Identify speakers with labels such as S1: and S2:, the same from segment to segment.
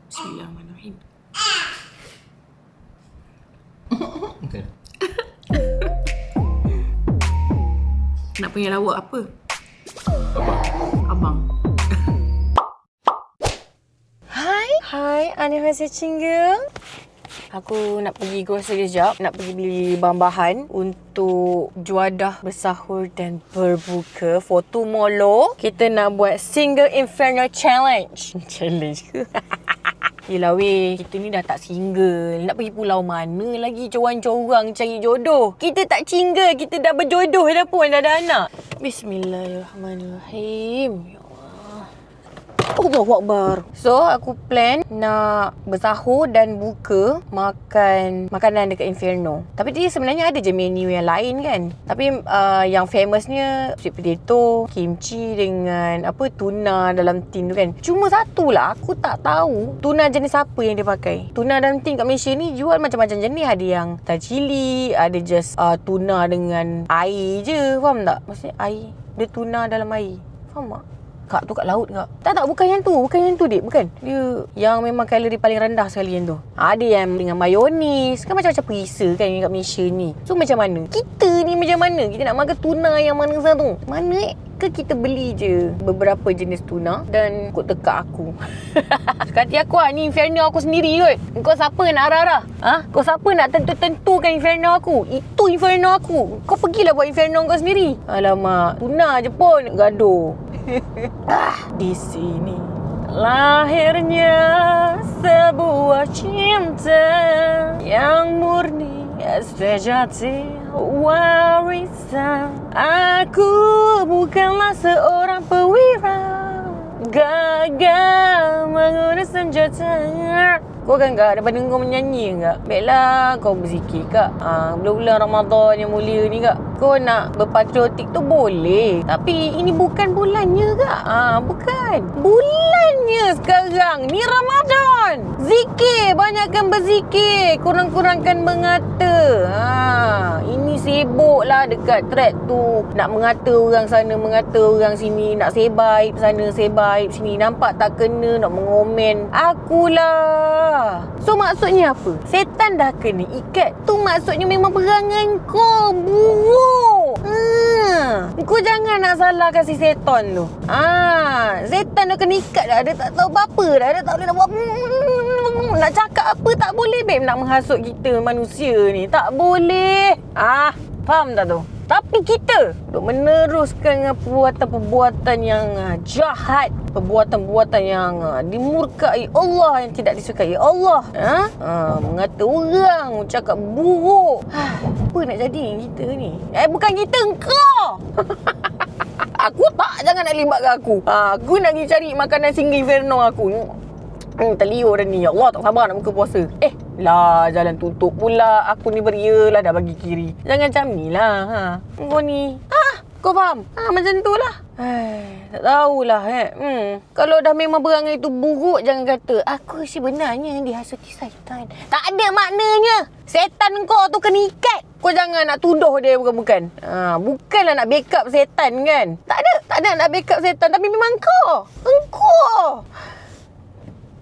S1: Bismillahirrahmanirrahim.
S2: Okay.
S1: Nak punya lawak apa?
S2: Abang.
S1: Abang.
S3: Hai, annyeonghaseyo Cinggu. Aku nak pergi grocery sekejap. Nak pergi beli bahan-bahan untuk juadah bersahur dan berbuka for tomorrow. Kita nak buat Single Inferno Challenge. Challenge ke? Yelah weh, kita ni dah tak single. Nak pergi pulau mana lagi corang-corang cari jodoh. Kita tak single, kita dah berjodoh dah pun, dah ada anak. Bismillahirrahmanirrahim. Allahu Akbar. So, aku plan nak bersahur dan buka makan makanan dekat Inferno. Tapi dia sebenarnya ada je menu yang lain kan. Tapi yang famousnya sweet potato, kimchi dengan tuna dalam tin tu kan. Cuma satulah aku tak tahu tuna jenis apa yang dia pakai. Tuna dalam tin kat Malaysia ni jual macam-macam jenis. Ada yang tak cili, ada just tuna dengan air je. Faham tak? Maksudnya air. Dia tuna dalam air. Faham tak? Kak tu kat laut kak. Tak, bukan yang tu dik, bukan. Dia yang memang kalori paling rendah sekali yang tu. Ada yang dengan mayonis. Kan macam-macam perisa kan yang kat Malaysia ni. So macam mana? Kita ni macam mana? Kita nak makan tuna yang mana satu? Mana ke kita beli je beberapa jenis tuna dan kau tekak aku. Suka hati aku ni Inferno aku sendiri kot. Kau siapa nak arah-arah? Kau siapa nak tentukan Inferno aku? Itu Inferno aku. Kau pergilah buat Inferno kau sendiri. Alamak, tuna je pun gaduh. Di sini lahirnya sebuah cinta yang murni sejati warisan. Aku bukanlah seorang perwira gagal mengurus senjata. Kau kan kak dapat dengar menyanyi kak? Baiklah kau berzikir kak. Bulan-bulan Ramadan yang mulia ni kak, kau nak berpatriotik tu boleh. Tapi ini bukan bulannya kak. Bukan. Bulannya sekarang. Ni Ramadan. Zikir. Banyakkan berzikir. Kurang-kurangkan mengata. Ini sibuk lah dekat thread tu. Nak mengata orang sana, mengata orang sini. Nak sebaik sana, sebaik sini. Nampak tak kena nak mengomen. Akulah. So maksudnya apa? Setan dah kena ikat. Tu maksudnya memang perangai kau buruk. Kau jangan nak salahkan si setan tu. Setan dah kena ikat dah. Dia tak tahu apa-apa dah. Dia tak boleh nak buat. Nak cakap apa tak boleh babe. Nak menghasut kita manusia ni. Tak boleh. Faham tak tu? Tapi kita duk meneruskan dengan perbuatan-perbuatan yang jahat, perbuatan-perbuatan yang dimurkai Allah, yang tidak disukai Allah. Mengata orang, cakap buruk. Apa nak jadi kita ni? Bukan kita, engkau. Aku tak, jangan nak libatkan aku. Aku nak pergi cari makanan Single Inferno aku. Terliur dah ni. Ya Allah, tak sabar nak buka puasa. Lah, jalan tutup pula. Aku ni beria lah dah bagi kiri. Jangan macam ni lah. Kau ni. Kau faham? Macam tu lah. Tak tahulah. Kalau dah memang berangai tu buruk, jangan kata aku sebenarnya dihasuti syaitan. Tak ada maknanya. Setan kau tu kena ikat. Kau jangan nak tuduh dia bukan-bukan. Bukanlah nak backup setan kan. Tak ada nak backup setan. Tapi memang engkau.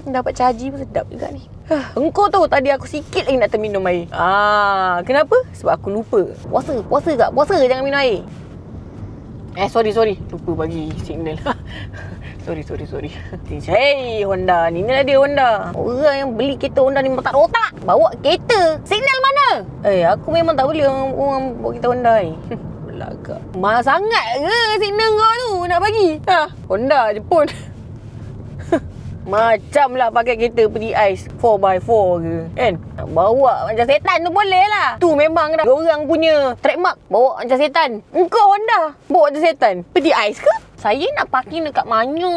S3: Dapat caji pun sedap juga ni. Engkau tahu tadi aku sikit lagi nak terminum air. Kenapa? Sebab aku lupa. Puasa tak? Puasa jangan minum air. Sorry. Lupa bagi signal. Sorry. Hey Honda ni. Inilah dia Honda. Orang yang beli kereta Honda ni memang tak ada otak. Bawa kereta. Signal mana? Aku memang tak boleh orang bawa kereta Honda ni. Belagak. Mahal sangat ke signal kau tu nak bagi? Honda je pun. Macam lah pakai kereta pergi ais 4x4 ke kan. Nak bawa macam setan tu boleh lah. Tu memang dah orang punya trademark. Bawa macam setan. Engkau Honda bawa macam setan. Pergi ais ke? Saya nak parking dekat mana?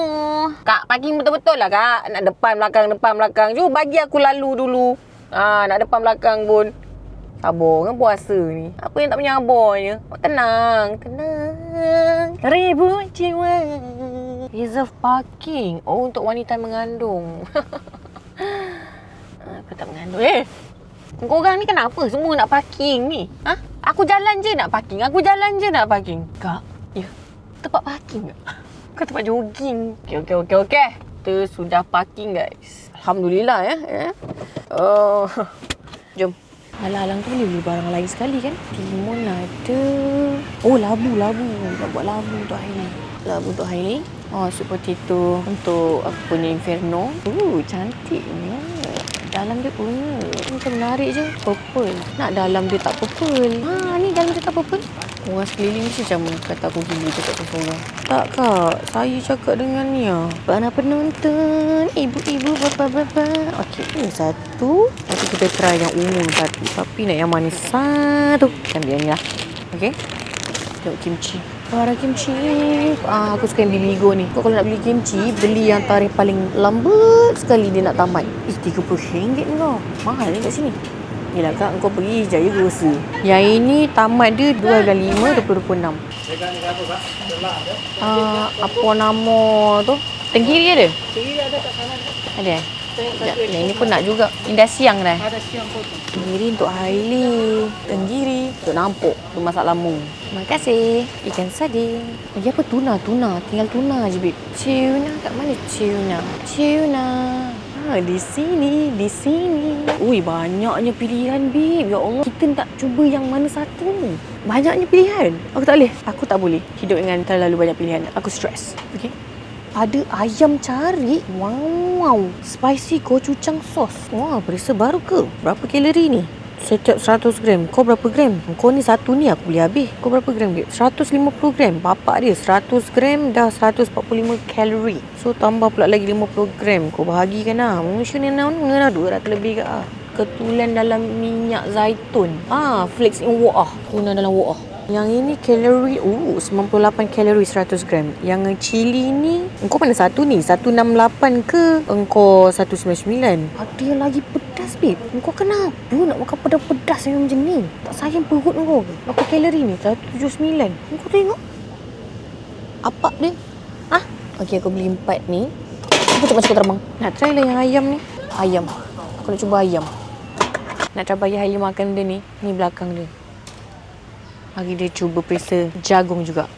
S3: Kak, parking betul-betul lah kak. Nak depan belakang. Jom bagi aku lalu dulu. Nak depan belakang pun. Sabar kan puasa ni. Apa yang tak menyabarnya? Tenang. Ribu jiwa. Reserve parking. Untuk wanita mengandung. Aku tak mengandung. Korang ni kenapa semua nak parking ni? Aku jalan je nak parking. Kak, ya. Tempat parking ke? Kau tempat jogging. Okey. Kita sudah parking guys. Alhamdulillah ya. Oh. Jom. Alang-alang tu boleh beli barang lain sekali kan? Timun ada. Oh, labu. Nak buat labu untuk Hailey. Labu untuk Hailey. Oh, sweet potato untuk aku punya Inferno. Cantiknya. Dalam dia punya. Macam menarik je. Purple. Nak dalam dia tak purple. Ni dalam dia tak purple. Orang sekeliling mesti macam kata aku gila cakap tu seorang. Tak kak, saya cakap dengan ni lah. Para penonton, ibu-ibu, bapa-bapa. Okey, ini satu. Nanti kita try yang ungu satu. Tapi nak yang manis satu. Ambil yang ni lah. Okey. Tengok kimchi. Para kimchi. Aku suka yang Bibigo ni. Kau kalau nak beli kimchi, beli yang tarikh paling lambat sekali dia nak tamat. RM30 ni kau. Mahal ni kat sini. Yelah kak, kau pergi Jaya Grocer. Yang ini tamat dia 2.5, 2026. Apa nama tu? Tenggiri ada?
S4: Tenggiri ada kat sana.
S3: Ada eh? Yang ini pun nak juga. Ini dah siang dah.
S4: Ada siang pun.
S3: Tenggiri untuk Hailey. Tenggiri untuk Nampuk. Untuk masak lamung. Terima kasih. Ikan sardin. Lagi apa? Tuna. Tinggal tuna je, babe. Tuna. Kat mana tuna? Di sini. Ui, banyaknya pilihan, babe. Ya Allah, kita tak cuba yang mana satu ni. Banyaknya pilihan. Aku tak boleh hidup dengan terlalu banyak pilihan. Aku stres. Okey. Ada ayam cari. Wow. Spicy gochujang sauce. Wah, perisa baru ke? Berapa kalori ni? Setiap 100 gram. Kau berapa gram? Kau ni satu ni aku boleh habis. Kau berapa gram? 150 gram. Bapak dia 100 gram dah 145 kalori. So tambah pula lagi 50 gram. Kau bahagikan lah. Macam ni nak 200 lebih ke ah. Ketulan dalam minyak zaitun. Flakes in water. Tuna dalam water. Yang ini kalori 98 kalori 100 gram. Yang cili ni engkau mana satu ni? 168 ke engkau 199? Ada yang lagi pedas, babe. Engkau kenapa nak makan pedas-pedas macam ni? Tak sayang perut engkau ke? Berapa kalori ni? 179. Engkau tengok. Apa dia? Okey, aku beli 4 ni. Aku cepat terbang. Nak try lah yang ayam ni. Ayam. Aku nak cuba ayam. Nak try bayar Hailey makan dia ni. Ni belakang dia. Hari dia cuba perisa jagung juga.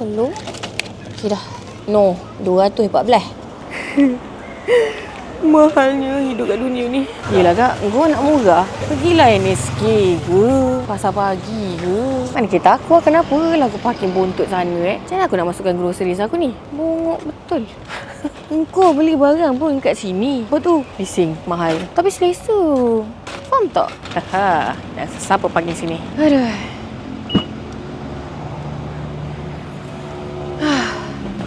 S3: Telur. Okey dah. No, 214. Mahalnya hidup kat dunia ni. Yelah kak, kau nak murah, pergilah NSK ke, pasar pagi ke. Mana kereta aku, kenapa lah aku parking buntut sana Macam mana aku nak masukkan groceries aku ni? Bongok betul. Engkau beli barang pun kat sini. Apa tu? Bising, mahal. Tapi selesa. Faham tak? Dan siapa parking sini? Aduh.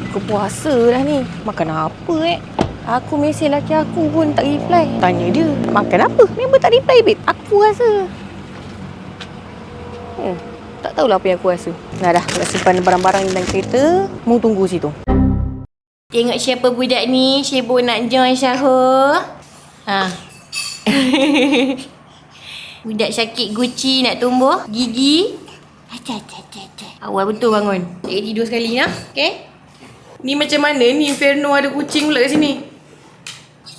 S3: Aku puasa dah ni. Makan apa Aku mesej laki aku pun tak reply. Tanya dia, makan apa? Member tak reply, babe. Aku rasa. Tak tahulah apa yang aku rasa. Dah, nak simpan barang-barang dalam kereta. Mu tunggu situ. Tengok siapa budak ni. Sibuk nak join sahur. Budak sakit guci nak tumbuh gigi. Awal betul bangun. Cik tidur sekali ya. Okay. Ni macam mana ni Inferno ada kucing pula kat sini.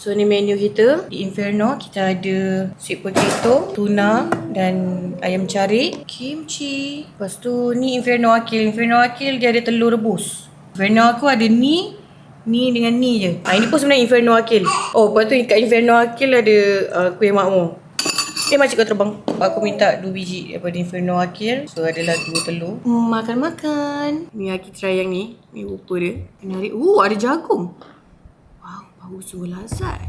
S3: So ni menu kita. Di Inferno kita ada sweet potato, tuna dan ayam cari, kimchi. Lepas tu ni Inferno Akil. Inferno Akil dia ada telur rebus. Inferno aku ada ni dengan ni je. Ini pun sebenarnya Inferno Akil. Oh, lepas tu kat Inferno Akil ada kuih makmur. Makcik kau terbang. Aku minta 2 biji daripada Inferno Akil. So adalah 2 telur. Makan. Ni Akil try yang ni. Ni rupa dia. Menarik. Ada jagung. Wow, bau sungguh lazat.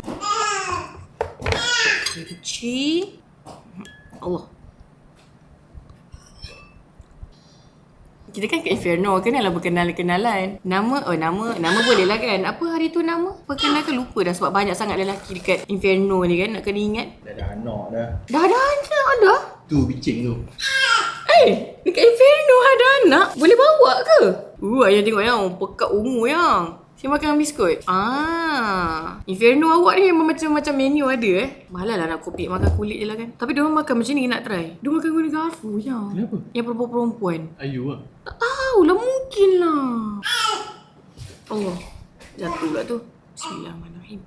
S3: Kimchi. Allah. Kita kan kat Inferno, kenalah berkenalan-kenalan. Nama boleh lah kan. Apa hari tu nama? Perkenalkan lupa dah sebab banyak sangat lelaki dekat Inferno ni kan. Nak kena ingat.
S2: Dah ada anak dah.
S3: Dah ada anak dah?
S2: Tu bicing tu.
S3: Dekat Inferno ada anak. Boleh bawa ke? Ayah tengok yang pekat ungu yang. Saya makan biskut. Inferno awak ni memang macam menu ada Malah lah nak kopi makan kulit je lah kan. Tapi diorang makan macam ni nak try. Diorang makan guna garfu yang.
S2: Kenapa?
S3: Yang perempuan-perempuan.
S2: Ayu lah.
S3: Tak tahulah, mungkin lah. Allah. Jatuh pula tu. Bismillahirrahmanirrahim.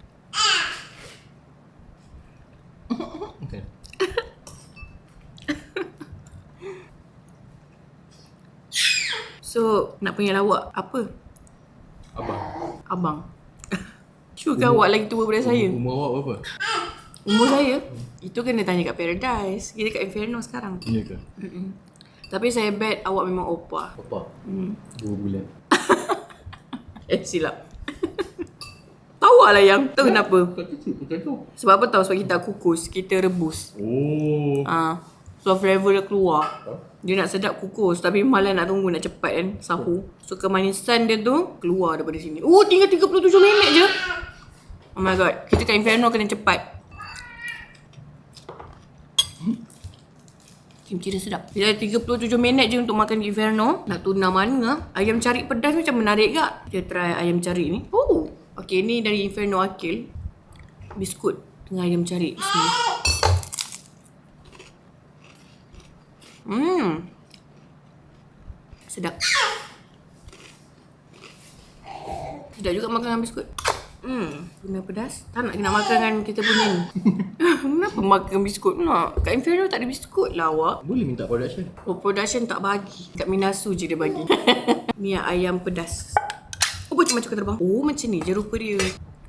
S2: Okay.
S3: So, nak panggil awak apa?
S2: Abang.
S3: Abang.
S1: Sugar awak lagi tua daripada saya.
S2: Umur awak berapa?
S1: Umur saya? Itu kena tanya kat Paradise. Kita kat Inferno sekarang.
S2: Ya ke?
S1: Tapi saya bet awak memang opa.
S2: Apa? 2 bulan.
S1: Silap. Tahu lah yang. Tahu kenapa?
S2: Tak kecil bukan tu.
S1: Sebab apa tahu? Sebab kita kukus. Kita rebus.
S2: Oh.
S1: So flavor dia keluar.
S2: Huh?
S1: Dia nak sedap kukus. Tapi malah nak tunggu, nak cepat kan sahur. So kemanisan dia tu keluar daripada sini. Tinggal 37 minit je. Oh my god. Kita kat Inferno kena cepat. Kimchi dia sedap. Kita ada 37 minit je untuk makan di Inferno. Nak tuna mana? Ayam cari pedas macam menarik tak? Kita try ayam cari ni. Okay, ni dari Inferno Akil. Biskut dengan ayam cari. Bismillah. Sedap. Sedap juga makan dengan biskut. Tuna pedas. Tak nak makan dengan kita punya ni. Kenapa makan biskut? Nak. Kat Inferno tak ada biskut lah awak.
S2: Boleh minta production.
S1: Production tak bagi. Kat Minasu je dia bagi. Ni ayam pedas. Macam terbang. Macam ni je rupa dia.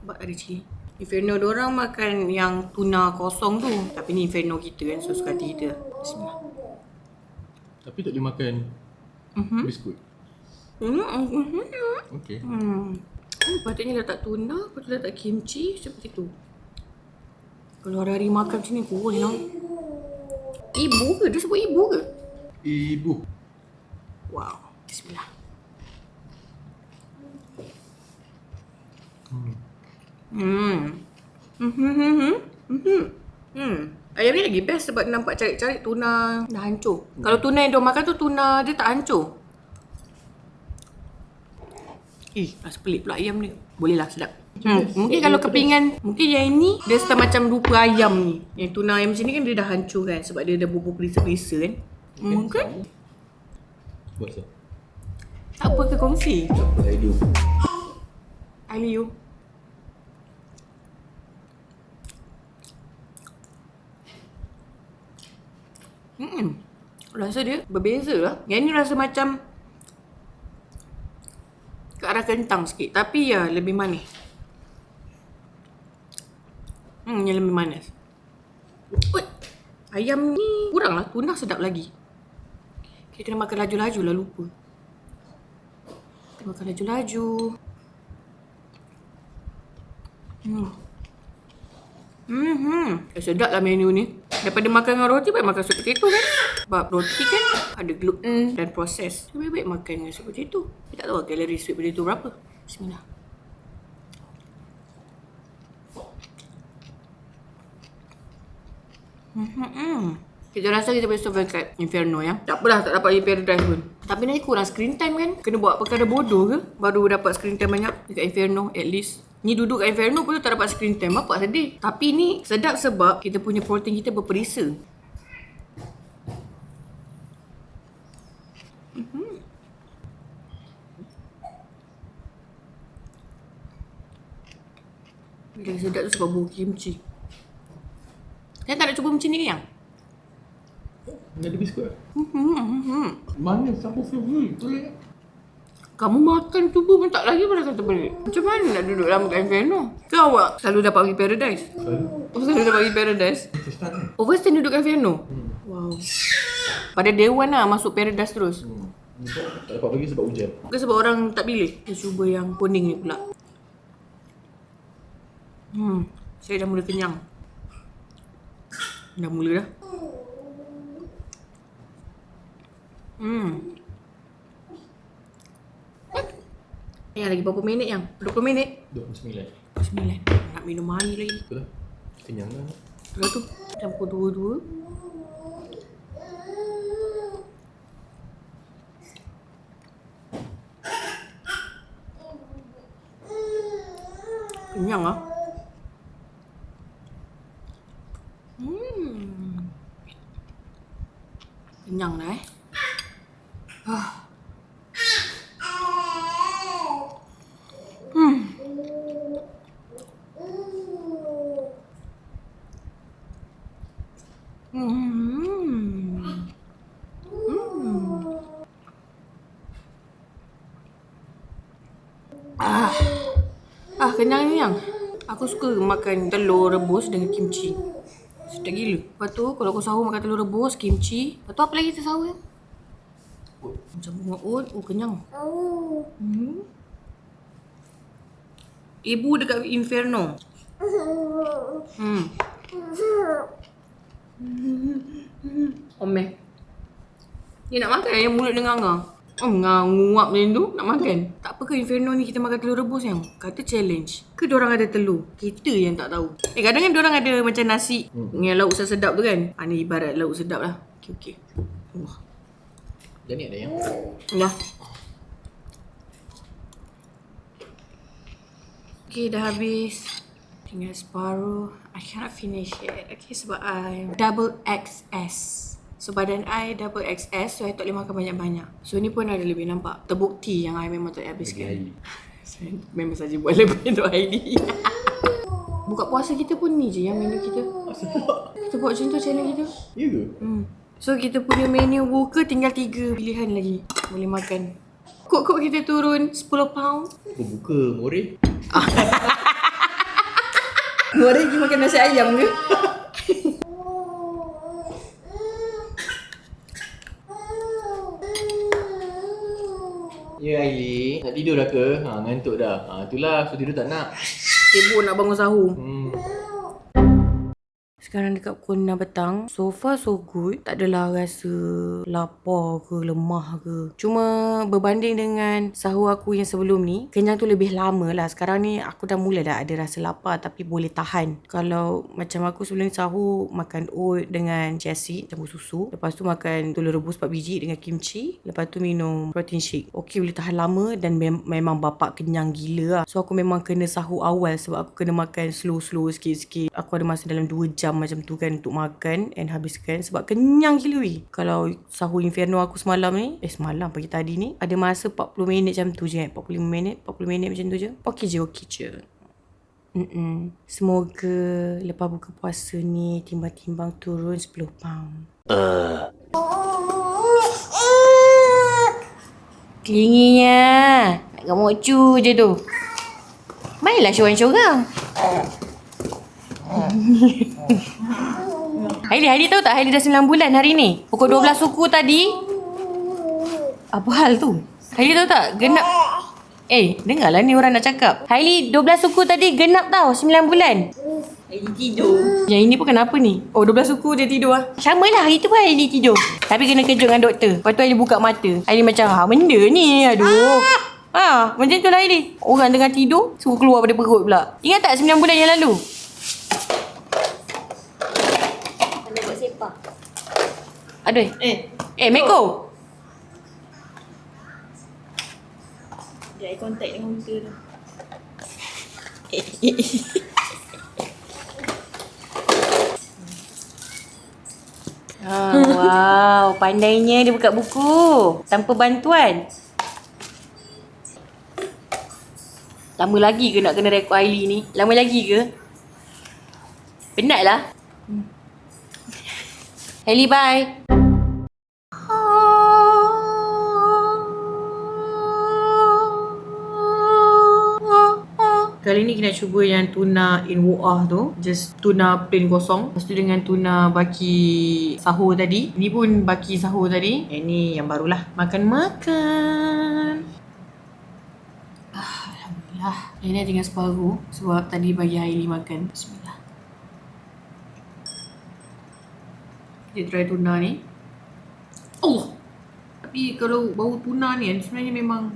S1: Sebab ada cili. Inferno diorang makan yang tuna kosong tu. Tapi ni Inferno kita kan. So suka hati kita. Bismillah.
S2: Tapi tak boleh makan biskut. Okay.
S1: Patutnya letak tuna, patutnya letak kimchi seperti tu. Kalau hari-hari makan macam ni kurus lah. Ibu ke? Dia sebut ibu ke?
S2: Ibu.
S1: Wow. Bismillah. Ayam ni lagi best sebab nampak cari-cari tuna dah hancur. Kalau tuna yang dia makan tu tuna dia tak hancur. Rasa pelik pula ayam ni. Boleh lah, sedap. Mungkin kalau kepingan, mungkin yang ini dia start macam rupa ayam ni. Yang tuna ayam macam ni kan dia dah hancur kan. Sebab dia dah bubur perisa-perisa kan. Mungkin.
S2: Buat so.
S1: Tak apa ke kongsi?
S2: Tak apa, I do.
S1: I you. Rasa dia berbeza lah. Yang ni rasa macam ke arah kentang sikit. Tapi ya lebih manis. Yang lebih manis. Ayam ni kurang lah. Tuna sedap lagi. Kita kena makan laju-laju lah, lupa. Kita makan laju-laju. Sedap lah menu ni. Daripada makan dengan roti, baik makan sup potato kan. Sebab roti kan ada gluten dan proses. So, baik makan dengan sup potato. Kita tak tahu kalori sweet potato berapa. Bismillah. Kita rasa kita boleh survive kat Inferno ya. Tak apalah, tak dapat pergi Paradise pun. Tapi nanti kurang screen time kan. Kena buat perkara bodoh ke baru dapat screen time banyak dekat Inferno at least. Ni duduk kat Inferno pun tak dapat screen time. Bapak sedih. Tapi ni sedap sebab kita punya protein kita berperisa. Yang sedap tu sebab bau kimchi. Yang tak nak cuba macam ni ke yang?
S2: Ni ada biskut lah. Mana siapa favorite? Boleh.
S1: Kamu makan cuba pun tak lagi pada kata balik. Macam mana nak duduk lama kat Inferno? Ke awak selalu dapat pergi Paradise? Selalu dapat pergi Paradise?
S2: First time ni.
S1: First time duduk kat Inferno? Wow. Pada day one lah masuk Paradise terus.
S2: Tak dapat pergi sebab hujan.
S1: Ke sebab orang tak pilih? Kita cuba yang kuning ni pula. Saya dah mula kenyang. Dah mula dah. Yang lagi berapa minit yang? 20 minit?
S2: 29.
S1: 9. Nak minum air lagi.
S2: Betul lah. Kenyang lah.
S1: Lepas tu campur dua-dua. Kenyang lah. Kenyang lah kenyang ni yang. Aku suka makan telur rebus dengan kimchi. Sedap gila. Lepas tu kalau aku sahur makan telur rebus, kimchi. Lepas tu apa lagi kita sahur? Macam bunga oat. Oh, kenyang. Ibu dekat Inferno. Omeh. Dia nak makan yang mulut dengan nganga. Nguap macam tu nak makan. Tak apa ke Inferno ni kita makan telur rebus yang? Kata challenge. Ke diorang ada telur? Kita yang tak tahu. Kadang kan diorang ada macam nasi dengan lauk sedap tu kan. Ni ibarat lauk sedap lah. Okey. Wah.
S2: Dah ni ada yang.
S1: Dah. Okay, dah habis. Tinggal separuh. I cannot finish it. Okay, sebab I double XS. So badan I double XS, so I tak boleh makan banyak-banyak. So ni pun ada lebih nampak. Terbukti yang I memang tak boleh habiskan. Saya memang saja buat lebih untuk ID. Buka puasa kita pun ni je yang menu kita. Kita buat macam tu channel kita.
S2: Ya ke?
S1: So kita punya menu buka tinggal 3 pilihan lagi. Boleh makan. Kok kita turun 10 pound.
S2: Buka Moreh.
S1: Goreng pergi makan nasi ayam ke?
S2: Ya Aili, nak tidur dah ke? Ngantuk dah. Itulah, so tidur tak nak.
S1: Sibuk nak bangun sahur.
S3: Sekarang dekat pukul 6 petang. So far so good. Tak adalah rasa lapar ke lemah ke. Cuma berbanding dengan sahur aku yang sebelum ni, kenyang tu lebih lama lah. Sekarang ni aku dah mula dah ada rasa lapar tapi boleh tahan. Kalau macam aku sebelum ni sahur makan oat dengan chia seed campur susu. Lepas tu makan telur rebus 4 biji dengan kimchi. Lepas tu minum protein shake. Okey, boleh tahan lama dan memang bapak kenyang gila lah. So aku memang kena sahur awal sebab aku kena makan slow-slow sikit-sikit. Aku ada masa dalam 2 jam macam tu kan untuk makan and habiskan sebab kenyang gila weh. Kalau sahur Inferno aku semalam ni, semalam pagi tadi ni ada masa 40 minit macam tu je 40 minit macam tu je. Okey je. Semoga lepas buka puasa ni timbang-timbang turun 10 pound. Kelinginya nak gamuk cu je tu. Mainlah sorang-sorang. Hailey tahu tak Hailey dah 9 bulan hari ni. Pukul 12 suku tadi. Apa hal tu? Hailey tahu tak genap. Dengarlah ni orang nak cakap. Hailey 12 suku tadi genap tau 9 bulan.
S1: Hailey tidur.
S3: Yang ini pun kenapa ni?
S1: 12 suku dia tidur lah.
S3: Sama lah hari tu pun Hailey tidur. Tapi kena kejut dengan doktor. Lepas tu Hailey buka mata. Hailey macam benda ni aduh. Macam tu lah Hailey. Orang tengah tidur suruh keluar pada perut pula. Ingat tak 9 bulan yang lalu? Aduh. Meko.
S1: Dia eye contact dengan muka tu.
S3: Wow, pandainya dia buka buku tanpa bantuan. Lama lagi ke nak kena rekod Hailey ni? Lama lagi ke? Penatlah. Hailey, bye.
S1: Kali ni kita cuba yang tuna in wu'ah tu. Just tuna plain kosong. Lepas tu dengan tuna baki sahur tadi. Ni pun baki sahur tadi. Ni yang barulah. Makan. Alhamdulillah. Ini tinggal separuh. Sebab tadi bagi Hailey makan. Bismillah. Kita try tuna ni. Allah. Tapi kalau bau tuna ni kan sebenarnya memang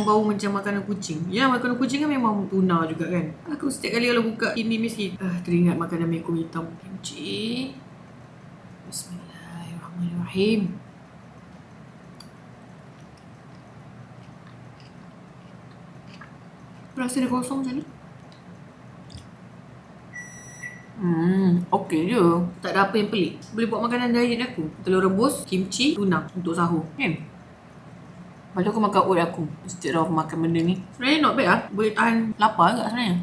S1: bau macam makanan kucing. Ya, makanan kucing kan memang tuna juga kan. Aku setiap kali kalau buka ini mesti teringat makanan meko hitam. Kimchi. Bismillahirrahmanirrahim. Rasa dia kosong macam ni. Okey je. Tak ada apa yang pelik. Boleh buat makanan diet aku. Telur rebus, kimchi, tuna untuk sahur. Kan? Lepas tu aku makan oat aku. Instead of makan benda ni. Sebenarnya not bad lah. Boleh tahan lapar agak sebenarnya.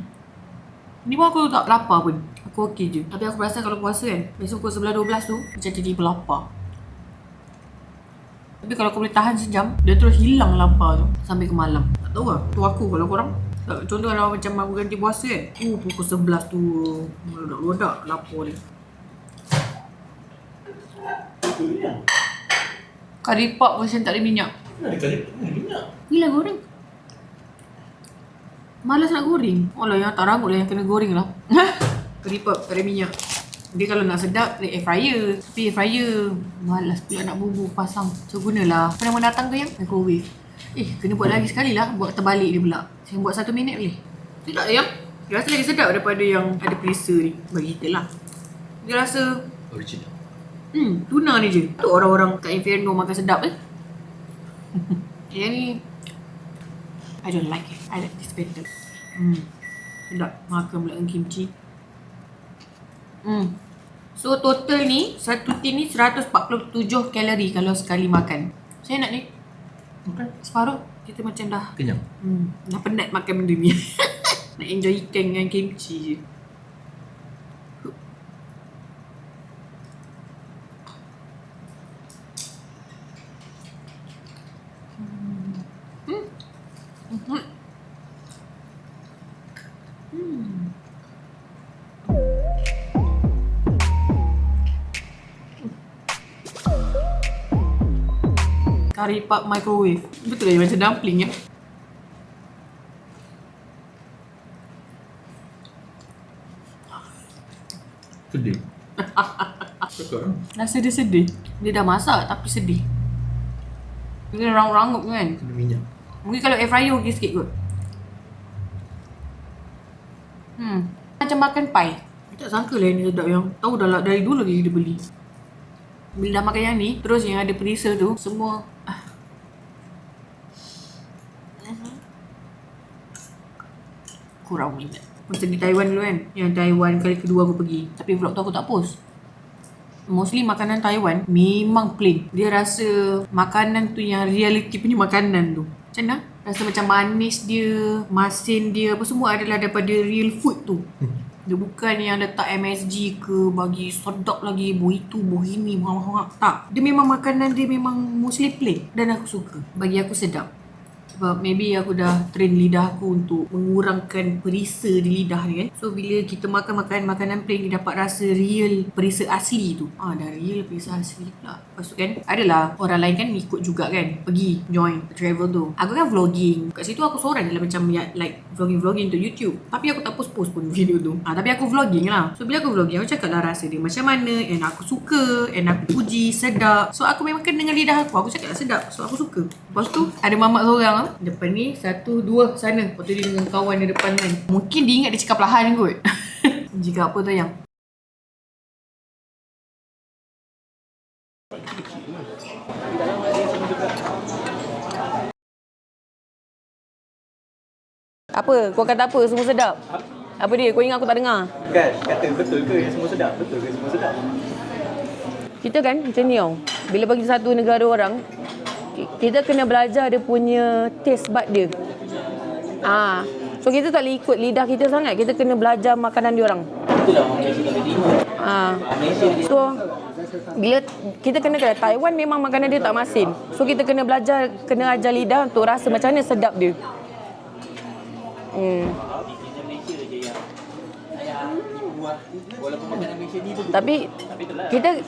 S1: Ni pun aku tak lapar pun. Aku okey je. Tapi aku rasa kalau puasa kan, besok pukul 11-12 tu macam jadi berlapar. Tapi kalau aku boleh tahan sejam, dia terus hilang lapar tu sampai ke malam. Tak tahu lah. Tu aku kalau korang. Contoh kalau macam aku ganti puasa kan. Pukul 11 tu meledak-ledak lapar dia. Kari pap version tak ada minyak.
S2: Ada kali minyak.
S1: Gila goreng. Malas nak goreng. Alah yang tak rangut lah yang kena goreng lah. Kari pap tak ada minyak. Dia kalau nak sedap, dia air fryer. Tapi air fryer, malas pula nak bubur pasang. So gunalah. Apa nama datang tu yang? Microwave. Kena buat lagi sekali lah. Buat terbalik dia pula. Saya buat 1 minit boleh. Sedap yang. Dia rasa lagi sedap daripada yang ada presa ni. Bagi kita lah. Dia rasa
S2: Original.
S1: tuna ni je. Tu orang-orang kat Inferno makan sedap Yang ni I don't like it. I like this better. Sedap. Makan pula dengan kimchi. So total ni satu tin ni 147 kalori kalau sekali makan. Saya nak ni
S2: Okay.
S1: separuh. Kita macam dah
S2: Kenyang.
S1: dah penat makan benda ni. Nak enjoy ikan dengan kimchi je. Kari pap microwave. Betul lah macam dumpling ya.
S2: Sedih. Cakap kan?
S1: Rasa dia sedih. Dia dah masak tapi sedih. Dia rangut-rangut kan.
S2: Kena minyak.
S1: Mungkin kalau air fryer okey sikit kot. Macam makan pie. Tak sangka lah ni sedap yang. Tahu dah dari dulu lagi dia beli. Bila dah makan yang ni, terus yang ada perisa tu, semua kurang minat. Macam di Taiwan dulu kan. Yang Taiwan kali kedua aku pergi. Tapi vlog tu aku tak post. Mostly makanan Taiwan memang plain. Dia rasa makanan tu yang reality punya makanan tu. Macam mana? Rasa macam manis dia, masin dia, apa semua adalah daripada real food tu. Dia bukan yang letak MSG ke, bagi sedap lagi, buah itu, buah ini, buah tak. Dia memang makanan dia memang mostly plain. Dan aku suka. Bagi aku sedap. Sebab maybe aku dah train lidah aku untuk mengurangkan perisa di lidah ni kan. So bila kita makan makanan plain, dia dapat rasa real perisa asli tu. Dah real perisa asli pula. Lepas tu kan, adalah orang lain kan ikut juga kan. Pergi join travel tu. Aku kan vlogging. Kat situ aku seorang dalam macam like vlogging untuk YouTube. Tapi aku tak post-post pun video tu. Tapi aku vlogging lah. So bila aku vlogging, aku cakap lah rasa dia macam mana. And aku suka. And aku puji. Sedap. So aku memang kena dengan lidah aku. Aku cakap lah sedap. So aku suka. Lepas tu ada mamak seorang depan ni, 1, 2 sana. Lepas tu dia dengan kawan dia depan kan. Mungkin dia ingat dia cakap perlahan kot. Jika apa tu yang apa? Kau kata apa? Semua sedap? Apa dia? Kau ingat aku tak dengar?
S4: Kan, kata betul ke yang semua sedap? Betul ke semua sedap?
S3: Kita kan macam ni tau. Bila bagi satu negara orang, kita kena belajar dia punya taste bud dia. So kita tak boleh ikut lidah kita sangat. Kita kena belajar makanan dia orang.
S4: Itulah orang Malaysia tak boleh Malaysia dia
S3: So bila kita kena Taiwan memang makanan dia tak masin. So kita kena belajar, kena ajar lidah untuk rasa macam mana sedap dia.
S4: Malaysia je yang walaupun makanan Malaysia ni pun
S3: Tapi kita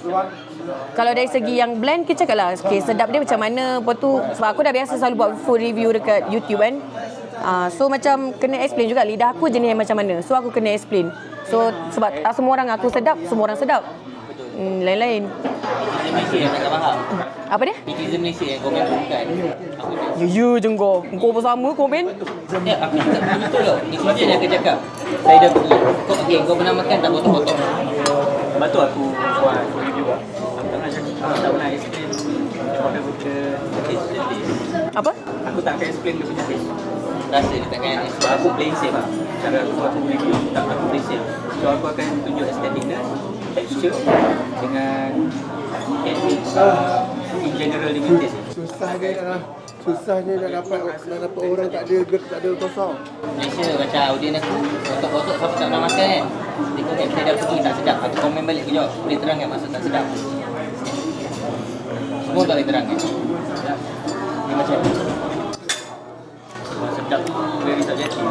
S3: kalau dari segi yang blend, kita cakap lah okay, sedap dia macam mana. Lepas tu sebab aku dah biasa selalu buat food review dekat YouTube kan. So macam kena explain juga lidah aku jenis yang macam mana. So aku kena explain. So sebab tak semua orang aku sedap, semua orang sedap. Lain-lain.
S4: netizen Malaysia yang tak faham.
S3: Apa dia?
S4: Netizen Malaysia yang komen tu bukan. Aku
S3: Ya je kau. Kau bersama komen.
S4: aku cakap betul tau. Netizen yang akan cakap. Saya dah pergi. Kau okey, kau pernah makan tak potong-potong? Lepas tu aku buat review lah. Aku tak pernah cakap, aku tak pernah explain dia pakai benda taste.
S3: Apa?
S4: Aku tak akan explain dia punya taste. Rasa dia takkan yang sebab aku play safe lah. Cara aku review, aku play safe. So aku akan tunjuk aestheticness, texture dengan in general dengan taste.
S5: Susahnya nak dapat orang tak ada kosong.
S4: Malaysia macam audien aku, kotak-kotak siapa tak pernah makan kan. Dia komen saya dah pergi tak sedap. Aku komen balik ke jawab, boleh terang kan maksud tak sedap? Semua tak boleh terang kan? Dia macam sedap tu very subjective.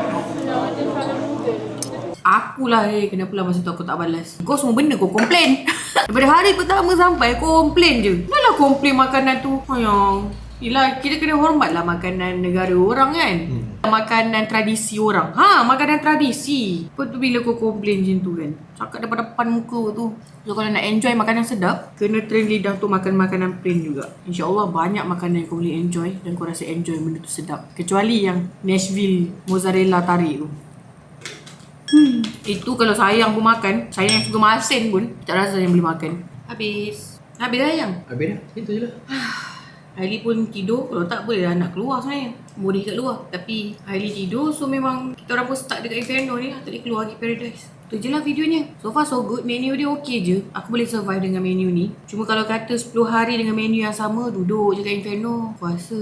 S1: Akulah kenapa lah masa tu aku tak balas. Kau semua benda kau komplain. Daripada hari pertama sampai kau komplain je. Kenapa komplain makanan tu? Ayang. Yelah, kita kena hormat lah makanan negara orang kan. Makanan tradisi orang. Makanan tradisi. Lepas tu bila kau komplain macam tu kan, cakap depan muka tu. So kalau nak enjoy makanan sedap, kena train lidah tu makan makanan plain juga. InsyaAllah banyak makanan yang kau boleh enjoy dan kau rasa enjoy benda tu sedap. Kecuali yang Nashville mozzarella tarik tu. Itu kalau sayang pun makan, sayang yang suka masin pun tak rasa yang boleh makan. Habis sayang.
S2: Habis dah. Itu je lah.
S1: Hailey pun tidur. Kalau tak boleh lah nak keluar sebenarnya. Boleh kat luar. Tapi Hailey tidur, so memang kita orang pun stuck dekat Inferno ni lah. Tak boleh keluar pergi Paradise. Tu je lah videonya. So far so good. Menu dia okay je. Aku boleh survive dengan menu ni. Cuma kalau kata 10 hari dengan menu yang sama, duduk je kat Inferno, aku rasa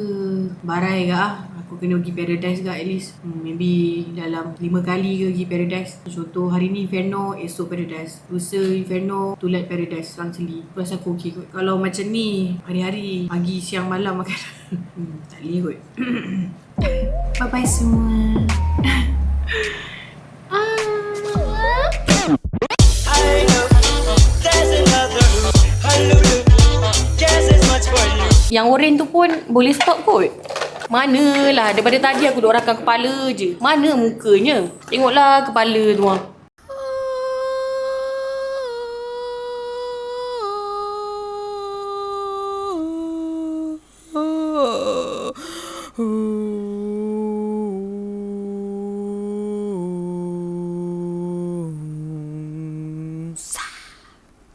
S1: barai ke lah. Aku kena pergi Paradise ke at least. Maybe dalam 5 kali ke pergi Paradise. Contoh hari ni Inferno, esok Paradise. Lusa Inferno, tulat Paradise, Selang-Seli. Aku rasa aku okay kot. Kalau macam ni, hari-hari, pagi, siang, malam makan. Tak boleh kot. Bye-bye semua. Yang oren tu pun boleh stop kot. Manalah, daripada tadi aku duk rakam kepala je. Mana mukanya? Tengoklah kepala tu.